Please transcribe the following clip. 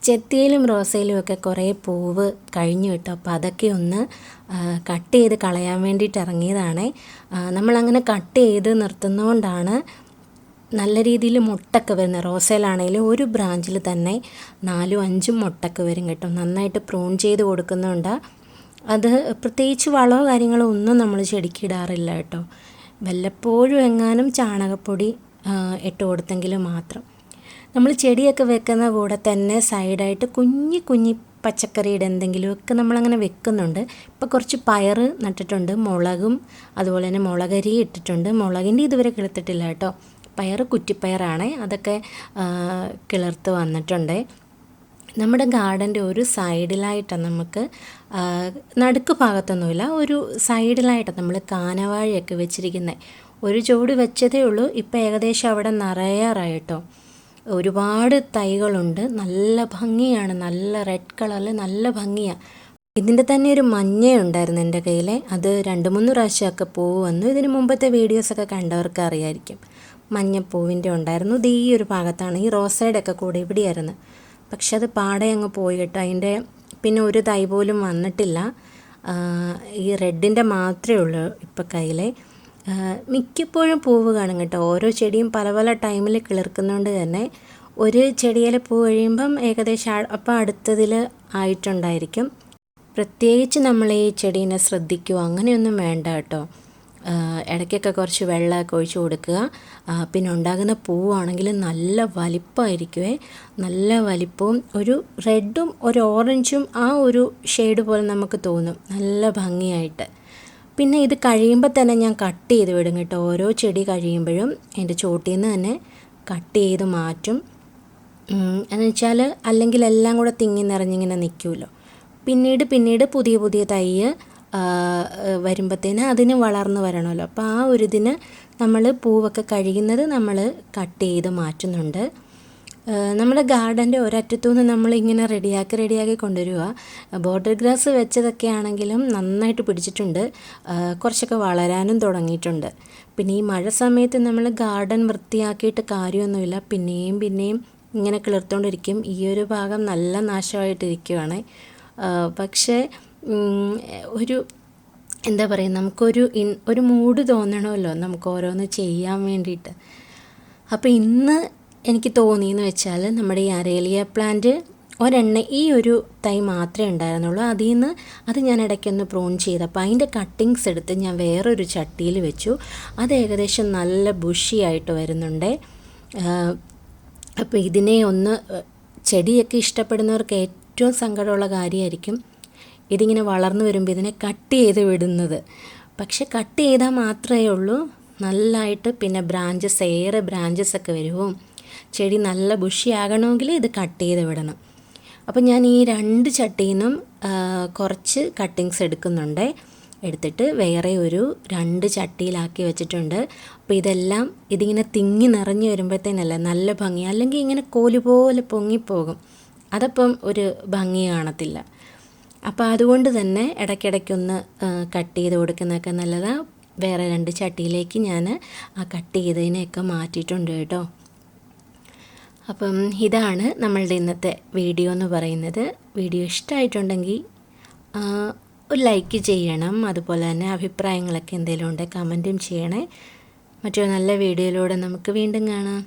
ചെത്തിയിലും റോസയിലും ഒക്കെ കുറേ പൂവ് കഴിഞ്ഞു കിട്ടും. അപ്പോൾ അതൊക്കെ ഒന്ന് കട്ട് ചെയ്ത് കളയാൻ വേണ്ടിയിട്ട് ഇറങ്ങിയതാണ്. നമ്മളങ്ങനെ കട്ട് ചെയ്ത് നിർത്തുന്നതുകൊണ്ടാണ് നല്ല രീതിയിൽ മുട്ടൊക്കെ വരുന്നത്. റോസയിലാണെങ്കിലും ഒരു ബ്രാഞ്ചിൽ തന്നെ 4-5 മുട്ടൊക്കെ വരും കേട്ടോ. നന്നായിട്ട് പ്രൂൺ ചെയ്ത് കൊടുക്കുന്നുണ്ട്. അത് പ്രത്യേകിച്ച് വളമോ കാര്യങ്ങളോ ഒന്നും നമ്മൾ ചെടിക്ക് ഇടാറില്ല കേട്ടോ. വല്ലപ്പോഴും എങ്ങാനും ചാണകപ്പൊടി ഇട്ട് കൊടുത്തെങ്കിൽ മാത്രം. നമ്മൾ ചെടിയൊക്കെ വെക്കുന്ന കൂടെ തന്നെ സൈഡായിട്ട് കുഞ്ഞി പച്ചക്കറിയുടെ എന്തെങ്കിലുമൊക്കെ നമ്മളങ്ങനെ വെക്കുന്നുണ്ട്. ഇപ്പോൾ കുറച്ച് പയർ നട്ടിട്ടുണ്ട്, മുളകും അതുപോലെ തന്നെ മുളകരി ഇട്ടിട്ടുണ്ട്. മുളകിൻ്റെ ഇതുവരെ കിളിർത്തിട്ടില്ല കേട്ടോ. പയർ കുറ്റിപ്പയറാണ്, അതൊക്കെ കിളിർത്ത് വന്നിട്ടുണ്ട്. നമ്മുടെ ഗാർഡൻ്റെ ഒരു സൈഡിലായിട്ടാണ് നമുക്ക് നടുക്ക് ഭാഗത്തൊന്നുമില്ല, ഒരു സൈഡിലായിട്ടാണ് നമ്മൾ കാനവാഴയൊക്കെ വെച്ചിരിക്കുന്നത്. ഒരു ചുവട് വെച്ചതേ ഉള്ളൂ, ഇപ്പോൾ ഏകദേശം അവിടെ നിറയാറായിട്ടോ. ഒരുപാട് തൈകളുണ്ട്, നല്ല ഭംഗിയാണ്, നല്ല റെഡ് കളറിൽ നല്ല ഭംഗിയാണ്. ഇതിൻ്റെ തന്നെ ഒരു മഞ്ഞയുണ്ടായിരുന്നു എൻ്റെ കയ്യിൽ, അത് 2-3 പ്രാവശ്യമൊക്കെ പൂവ് വന്നു. ഇതിന് മുമ്പത്തെ വീഡിയോസൊക്കെ കണ്ടവർക്ക് അറിയായിരിക്കും. മഞ്ഞപ്പൂവിൻ്റെ ഉണ്ടായിരുന്നു. ഇത് ഈ ഒരു ഭാഗത്താണ്, ഈ റോസയുടെ ഒക്കെ കൂടെ ഇവിടെയായിരുന്നു. പക്ഷെ അത് പാടെ അങ്ങ് പോയി കേട്ടോ. അതിൻ്റെ പിന്നെ ഒരു തൈ പോലും വന്നിട്ടില്ല. ഈ റെഡിൻ്റെ മാത്രമേ ഉള്ളൂ ഇപ്പോൾ കയ്യിൽ. മിക്കപ്പോഴും പൂവ് കാണും കേട്ടോ. ഓരോ ചെടിയും പല പല ടൈമിൽ കിളിർക്കുന്നതുകൊണ്ട് തന്നെ ഒരു ചെടിയിൽ പൂ കഴിയുമ്പം ഏകദേശം അപ്പം അടുത്തതിൽ ആയിട്ടുണ്ടായിരിക്കും. പ്രത്യേകിച്ച് നമ്മൾ ഈ ചെടീനെ ശ്രദ്ധിക്കുക അങ്ങനെയൊന്നും വേണ്ട കേട്ടോ. ഇടയ്ക്കൊക്കെ കുറച്ച് വെള്ളമൊക്കെ ഒഴിച്ച് കൊടുക്കുക. പിന്നെ ഉണ്ടാകുന്ന പൂവാണെങ്കിൽ നല്ല വലിപ്പമായിരിക്കുമേ, നല്ല വലിപ്പവും ഒരു റെഡും ഒരു ഓറഞ്ചും ആ ഒരു ഷെയ്ഡ് പോലെ നമുക്ക് തോന്നും, നല്ല ഭംഗിയായിട്ട്. പിന്നെ ഇത് കഴിയുമ്പോൾ തന്നെ ഞാൻ കട്ട് ചെയ്ത് വിടും കേട്ടോ. ഓരോ ചെടി കഴിയുമ്പോഴും അതിൻ്റെ ചോട്ടിൽ നിന്ന് തന്നെ കട്ട് ചെയ്ത് മാറ്റും. എന്ന് വെച്ചാൽ അല്ലെങ്കിൽ എല്ലാം കൂടെ തിങ്ങി നിറഞ്ഞിങ്ങനെ നിൽക്കുമല്ലോ. പിന്നീട് പുതിയ തൈ വരുമ്പോഴത്തേന് അതിന് വളർന്നു വരണമല്ലോ. അപ്പോൾ ആ ഒരു ഇതിന് നമ്മൾ പൂവൊക്കെ കഴിയുന്നത് നമ്മൾ കട്ട് ചെയ്ത് മാറ്റുന്നുണ്ട്. നമ്മുടെ ഗാർഡൻ്റെ ഒരറ്റത്തു നിന്ന് നമ്മളിങ്ങനെ റെഡിയാക്കി കൊണ്ടുവരിക. ബോർഡർ ഗ്രാസ് വെച്ചതൊക്കെ ആണെങ്കിലും നന്നായിട്ട് പിടിച്ചിട്ടുണ്ട്, കുറച്ചൊക്കെ വളരാനും തുടങ്ങിയിട്ടുണ്ട്. പിന്നെ ഈ മഴ സമയത്ത് നമ്മൾ ഗാർഡൻ വൃത്തിയാക്കിയിട്ട് കാര്യമൊന്നുമില്ല, പിന്നെയും ഇങ്ങനെ കിളിർത്തുകൊണ്ടിരിക്കും. ഈ ഒരു ഭാഗം നല്ല നാശമായിട്ടിരിക്കുകയാണ്. പക്ഷേ ഒരു എന്താ പറയുക, നമുക്കൊരു മൂഡ് തോന്നണമല്ലോ നമുക്ക് ഓരോന്ന് ചെയ്യാൻ വേണ്ടിയിട്ട്. അപ്പോൾ ഇന്ന് എനിക്ക് തോന്നിയെന്ന് വെച്ചാൽ നമ്മുടെ ഈ അരേലിയ പ്ലാന്റ് ഈ ഒരു തൈ മാത്രമേ ഉണ്ടായിരുന്നുള്ളൂ. അത് ഞാൻ ഇടയ്ക്കൊന്ന് പ്രൂൺ ചെയ്തപ്പോൾ അതിൻ്റെ കട്ടിങ്സ് എടുത്ത് ഞാൻ വേറൊരു ചട്ടിയിൽ വെച്ചു. അത് ഏകദേശം നല്ല ബുഷിയായിട്ട് വരുന്നുണ്ട്. അപ്പോൾ ഇതിനെ ചെടിയൊക്കെ ഇഷ്ടപ്പെടുന്നവർക്ക് ഏറ്റവും സങ്കടമുള്ള കാര്യമായിരിക്കും ഇതിങ്ങനെ വളർന്നു വരുമ്പോൾ ഇതിനെ കട്ട് ചെയ്ത് വിടുന്നത്. പക്ഷെ കട്ട് ചെയ്താൽ മാത്രമേ ഉള്ളൂ നല്ലതായിട്ട് പിന്നെ ഏറെ ബ്രാഞ്ചസ് ഒക്കെ വരുമോ. ചെടി നല്ല ബുഷിയാകണമെങ്കിൽ ഇത് കട്ട് ചെയ്ത് വിടണം. അപ്പോൾ ഞാൻ ഈ 2 ചട്ടിയിൽ നിന്നും കുറച്ച് കട്ടിങ്സ് എടുത്തിട്ട് വേറെ ഒരു 2 ചട്ടിയിലാക്കി വെച്ചിട്ടുണ്ട്. അപ്പോൾ ഇതിങ്ങനെ തിങ്ങി നിറഞ്ഞു വരുമ്പോഴത്തേനല്ല നല്ല ഭംഗി, അല്ലെങ്കിൽ ഇങ്ങനെ കോല് പോലെ പൊങ്ങിപ്പോകും, അതപ്പം ഒരു ഭംഗി കാണത്തില്ല. അപ്പോൾ അതുകൊണ്ട് തന്നെ ഇടയ്ക്കൊന്ന് കട്ട് ചെയ്ത് കൊടുക്കുന്നതൊക്കെ നല്ലതാണ്. വേറെ 2 ചട്ടിയിലേക്ക് ഞാൻ ആ കട്ട് ചെയ്തതിനെയൊക്കെ മാറ്റിയിട്ടുണ്ട് കേട്ടോ. അപ്പം ഇതാണ് നമ്മളുടെ ഇന്നത്തെ വീഡിയോ എന്ന് പറയുന്നത്. വീഡിയോ ഇഷ്ടമായിട്ടുണ്ടെങ്കിൽ ഒരു ലൈക്ക് ചെയ്യണം. അതുപോലെ തന്നെ അഭിപ്രായങ്ങളൊക്കെ എന്തെങ്കിലും ഉണ്ടെങ്കിൽ കമൻറ്റും ചെയ്യണേ. മറ്റൊരു നല്ല വീഡിയോയിലൂടെ നമുക്ക് വീണ്ടും കാണാം.